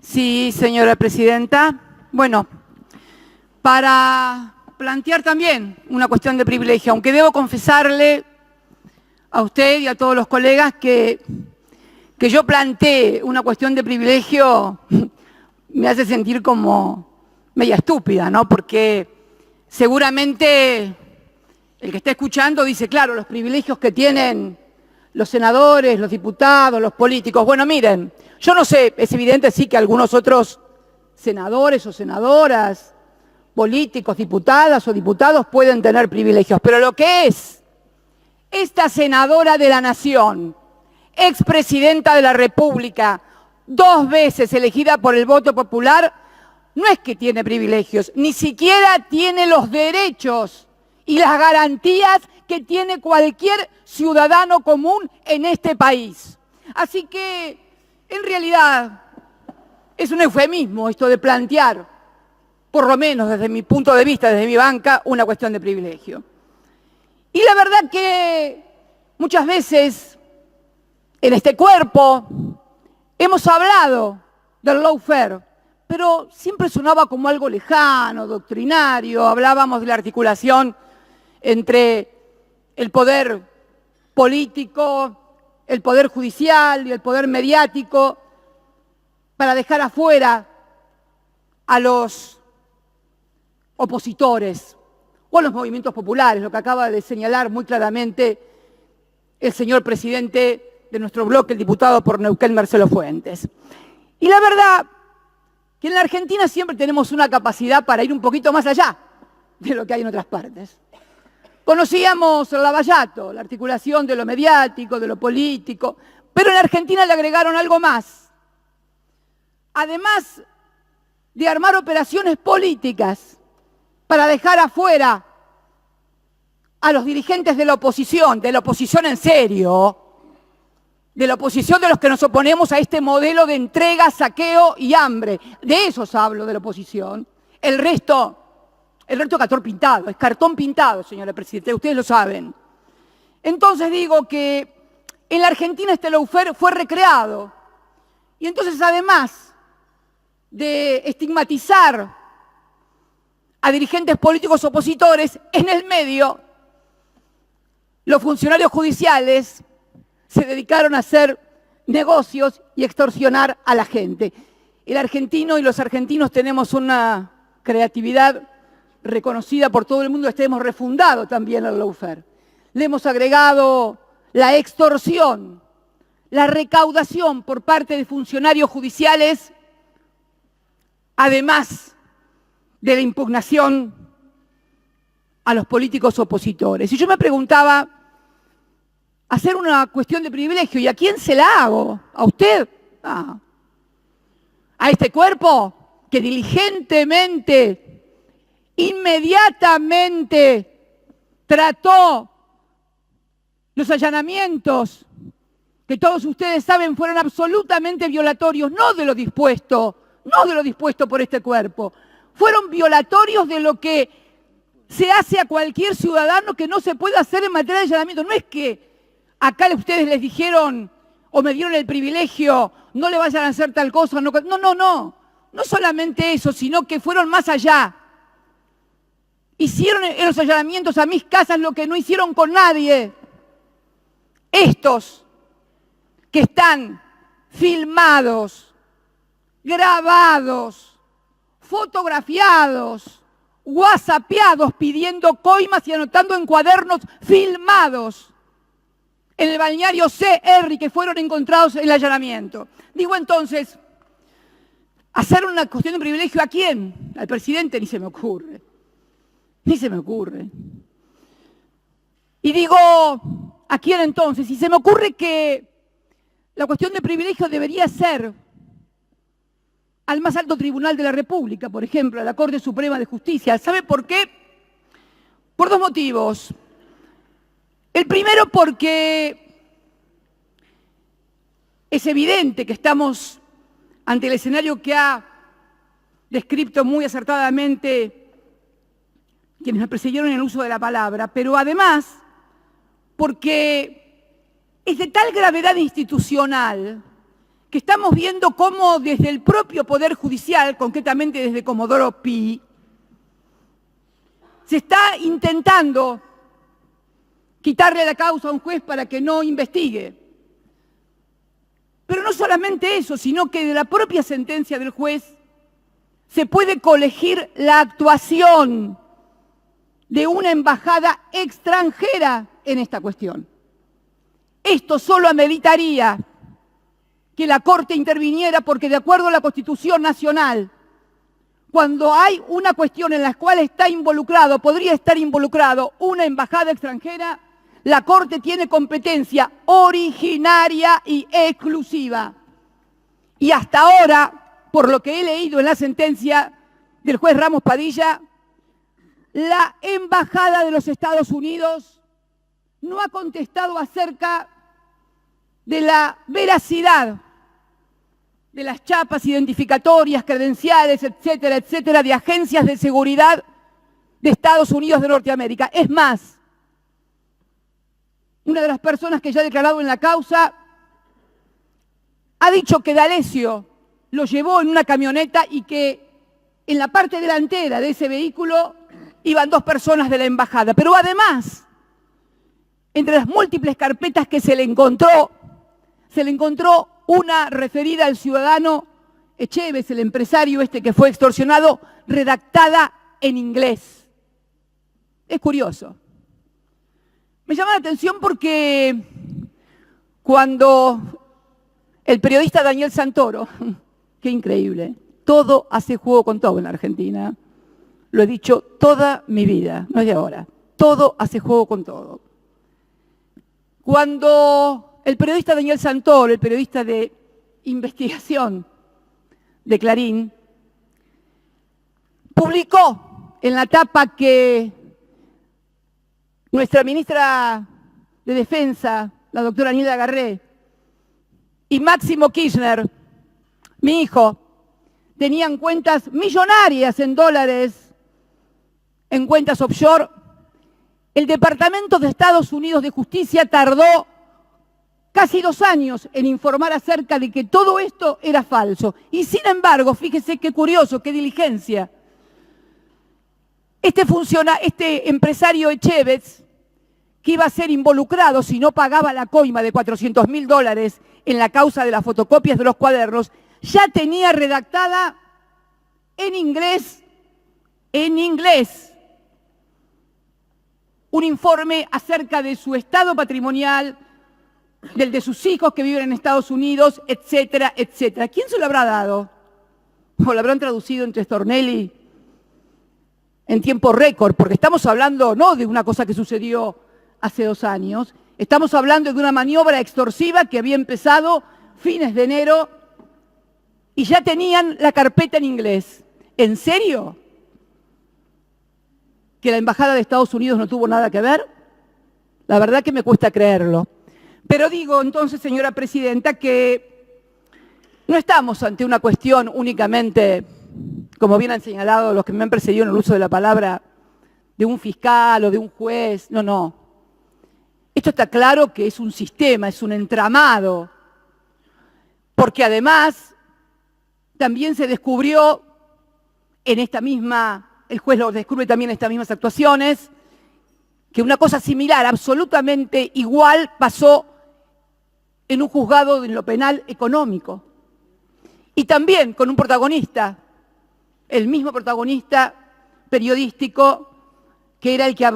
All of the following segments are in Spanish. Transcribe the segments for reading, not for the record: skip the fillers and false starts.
Sí, señora presidenta. Bueno, para plantear también una cuestión de privilegio, aunque debo confesarle a usted y a todos los colegas que yo plantee una cuestión de privilegio me hace sentir como media estúpida, ¿no? Porque seguramente el que está escuchando dice, claro, los privilegios que tienen los senadores, los diputados, los políticos. Bueno, miren, yo no sé, es evidente sí que algunos otros senadores o senadoras, políticos, diputadas o diputados pueden tener privilegios, pero lo que es esta senadora de la Nación, expresidenta de la República, 2 veces elegida por el voto popular, no es que tiene privilegios, ni siquiera tiene los derechos y las garantías que tiene cualquier ciudadano común en este país. Así que, en realidad, es un eufemismo esto de plantear, por lo menos desde mi punto de vista, desde mi banca, una cuestión de privilegio. Y la verdad que muchas veces en este cuerpo hemos hablado del lawfare, pero siempre sonaba como algo lejano, doctrinario, hablábamos de la articulación entre el poder político, el poder judicial y el poder mediático para dejar afuera a los opositores o a los movimientos populares, lo que acaba de señalar muy claramente el señor presidente de nuestro bloque, el diputado por Neuquén, Marcelo Fuentes. Y la verdad que en la Argentina siempre tenemos una capacidad para ir un poquito más allá de lo que hay en otras partes. Conocíamos el lavallato, la articulación de lo mediático, de lo político, pero en la Argentina le agregaron algo más. Además de armar operaciones políticas para dejar afuera a los dirigentes de la oposición en serio, de la oposición de los que nos oponemos a este modelo de entrega, saqueo y hambre. De esos hablo, de la oposición. El resto es cartón pintado, señora presidenta, ustedes lo saben. Entonces digo que en la Argentina este lawfare fue recreado. Y entonces, además de estigmatizar a dirigentes políticos opositores, en el medio, los funcionarios judiciales se dedicaron a hacer negocios y extorsionar a la gente. El argentino y los argentinos tenemos una creatividad reconocida por todo el mundo, hemos refundado también el lawfare. Le hemos agregado la extorsión, la recaudación por parte de funcionarios judiciales, además de la impugnación a los políticos opositores. Y yo me preguntaba, hacer una cuestión de privilegio, ¿y a quién se la hago? ¿A usted? ¿A este cuerpo que diligentemente, inmediatamente trató los allanamientos que todos ustedes saben fueron absolutamente violatorios, no de lo dispuesto por este cuerpo, fueron violatorios de lo que se hace a cualquier ciudadano que no se puede hacer en materia de allanamiento. No es que acá ustedes les dijeron o me dieron el privilegio, no le vayan a hacer tal cosa, no solamente eso, sino que fueron más allá. Hicieron en los allanamientos a mis casas lo que no hicieron con nadie. Estos que están filmados, grabados, fotografiados, whatsappeados, pidiendo coimas y anotando en cuadernos filmados en el balneario CR que fueron encontrados en el allanamiento. Digo entonces, hacer una cuestión de privilegio ¿a quién? Al presidente ni se me ocurre. Ni se me ocurre. Y digo, ¿a quién entonces? Y se me ocurre que la cuestión de privilegio debería ser al más alto tribunal de la República, por ejemplo, a la Corte Suprema de Justicia. ¿Sabe por qué? Por 2 motivos. El primero, porque es evidente que estamos ante el escenario que ha descrito muy acertadamente quienes me precedieron en el uso de la palabra, pero además porque es de tal gravedad institucional que estamos viendo cómo desde el propio Poder Judicial, concretamente desde Comodoro Pi, se está intentando quitarle la causa a un juez para que no investigue. Pero no solamente eso, sino que de la propia sentencia del juez se puede colegir la actuación de una embajada extranjera en esta cuestión. Esto solo ameritaría que la Corte interviniera porque, de acuerdo a la Constitución Nacional, cuando hay una cuestión en la cual podría estar involucrado una embajada extranjera, la Corte tiene competencia originaria y exclusiva. Y hasta ahora, por lo que he leído en la sentencia del juez Ramos Padilla, la Embajada de los Estados Unidos no ha contestado acerca de la veracidad de las chapas identificatorias, credenciales, etcétera, etcétera, de agencias de seguridad de Estados Unidos de Norteamérica. Es más, una de las personas que ya ha declarado en la causa ha dicho que D'Alessio lo llevó en una camioneta y que en la parte delantera de ese vehículo iban 2 personas de la embajada. Pero además, entre las múltiples carpetas que se le encontró una referida al ciudadano Echeves, el empresario que fue extorsionado, redactada en inglés. Es curioso. Me llama la atención porque cuando el periodista Daniel Santoro, qué increíble, todo hace juego con todo en la Argentina, lo he dicho toda mi vida, no es de ahora, todo hace juego con todo. Cuando el periodista Daniel Santoro, el periodista de investigación de Clarín, publicó en la tapa que nuestra ministra de Defensa, la doctora Nilda Garré, y Máximo Kirchner, mi hijo, tenían cuentas millonarias en dólares, en cuentas offshore, el Departamento de Estados Unidos de Justicia tardó casi 2 años en informar acerca de que todo esto era falso. Y sin embargo, fíjese qué curioso, qué diligencia. Este empresario Echeves, que iba a ser involucrado si no pagaba la coima de $400.000 en la causa de las fotocopias de los cuadernos, ya tenía redactada en inglés, un informe acerca de su estado patrimonial, del de sus hijos que viven en Estados Unidos, etcétera, etcétera. ¿Quién se lo habrá dado? ¿O lo habrán traducido entre Stornelli en tiempo récord? Porque estamos hablando no de una cosa que sucedió hace 2 años, estamos hablando de una maniobra extorsiva que había empezado fines de enero y ya tenían la carpeta en inglés. ¿En serio? ¿Que la Embajada de Estados Unidos no tuvo nada que ver? La verdad que me cuesta creerlo. Pero digo entonces, señora presidenta, que no estamos ante una cuestión únicamente, como bien han señalado los que me han precedido en el uso de la palabra, de un fiscal o de un juez. No, no. Esto está claro que es un sistema, es un entramado, porque además también se descubrió en esta misma, el juez lo descubre también en estas mismas actuaciones, que una cosa similar, absolutamente igual, pasó en un juzgado en lo penal económico. Y también con un protagonista, el mismo protagonista periodístico, que era el que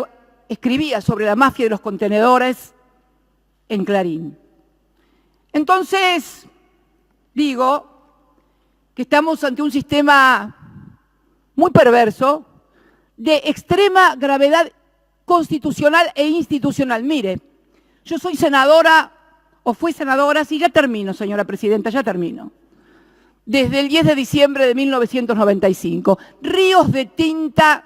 escribía sobre la mafia de los contenedores en Clarín. Entonces, digo que estamos ante un sistema muy perverso, de extrema gravedad constitucional e institucional. Mire, yo soy senadora, o fui senadora, sí, ya termino, señora presidenta, ya termino. Desde el 10 de diciembre de 1995. Ríos de tinta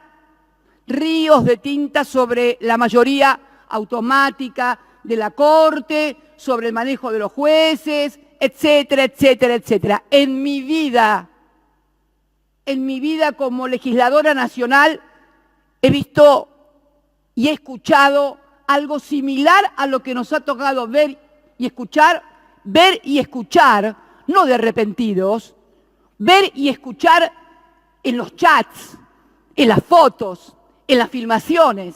sobre la mayoría automática de la Corte, sobre el manejo de los jueces, etcétera, etcétera, etcétera. En mi vida como legisladora nacional, he visto y he escuchado algo similar a lo que nos ha tocado ver y escuchar, no de arrepentidos, ver y escuchar en los chats, en las fotos, en las filmaciones,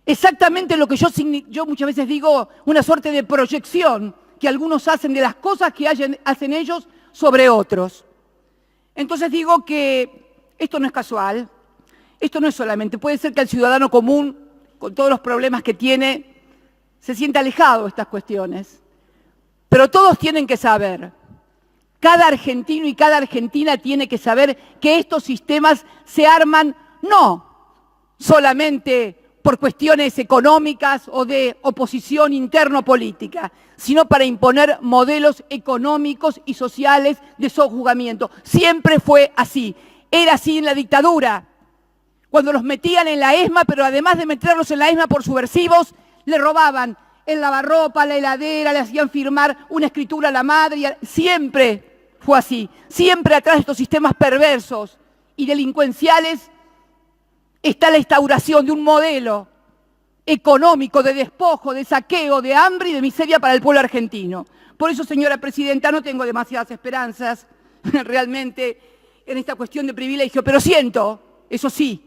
exactamente lo que yo muchas veces digo, una suerte de proyección que algunos hacen de las cosas que hacen ellos sobre otros. Entonces digo que esto no es casual, esto no es solamente, puede ser que el ciudadano común, con todos los problemas que tiene, se sienta alejado de estas cuestiones. Pero todos tienen que saber, cada argentino y cada argentina tiene que saber que estos sistemas se arman no solamente por cuestiones económicas o de oposición interno-política, sino para imponer modelos económicos y sociales de sojuzgamiento. Siempre fue así. Era así en la dictadura, cuando los metían en la ESMA, pero además de meterlos en la ESMA por subversivos, le robaban el lavarropa, la heladera, le hacían firmar una escritura a la madre. Siempre fue así. Siempre atrás de estos sistemas perversos y delincuenciales está la instauración de un modelo económico de despojo, de saqueo, de hambre y de miseria para el pueblo argentino. Por eso, señora presidenta, no tengo demasiadas esperanzas realmente en esta cuestión de privilegio, pero siento, eso sí,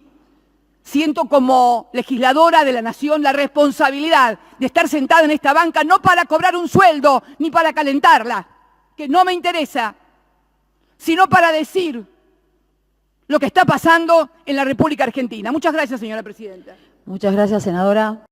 siento como legisladora de la nación la responsabilidad de estar sentada en esta banca no para cobrar un sueldo ni para calentarla, que no me interesa, sino para decir lo que está pasando en la República Argentina. Muchas gracias, señora presidenta. Muchas gracias, senadora.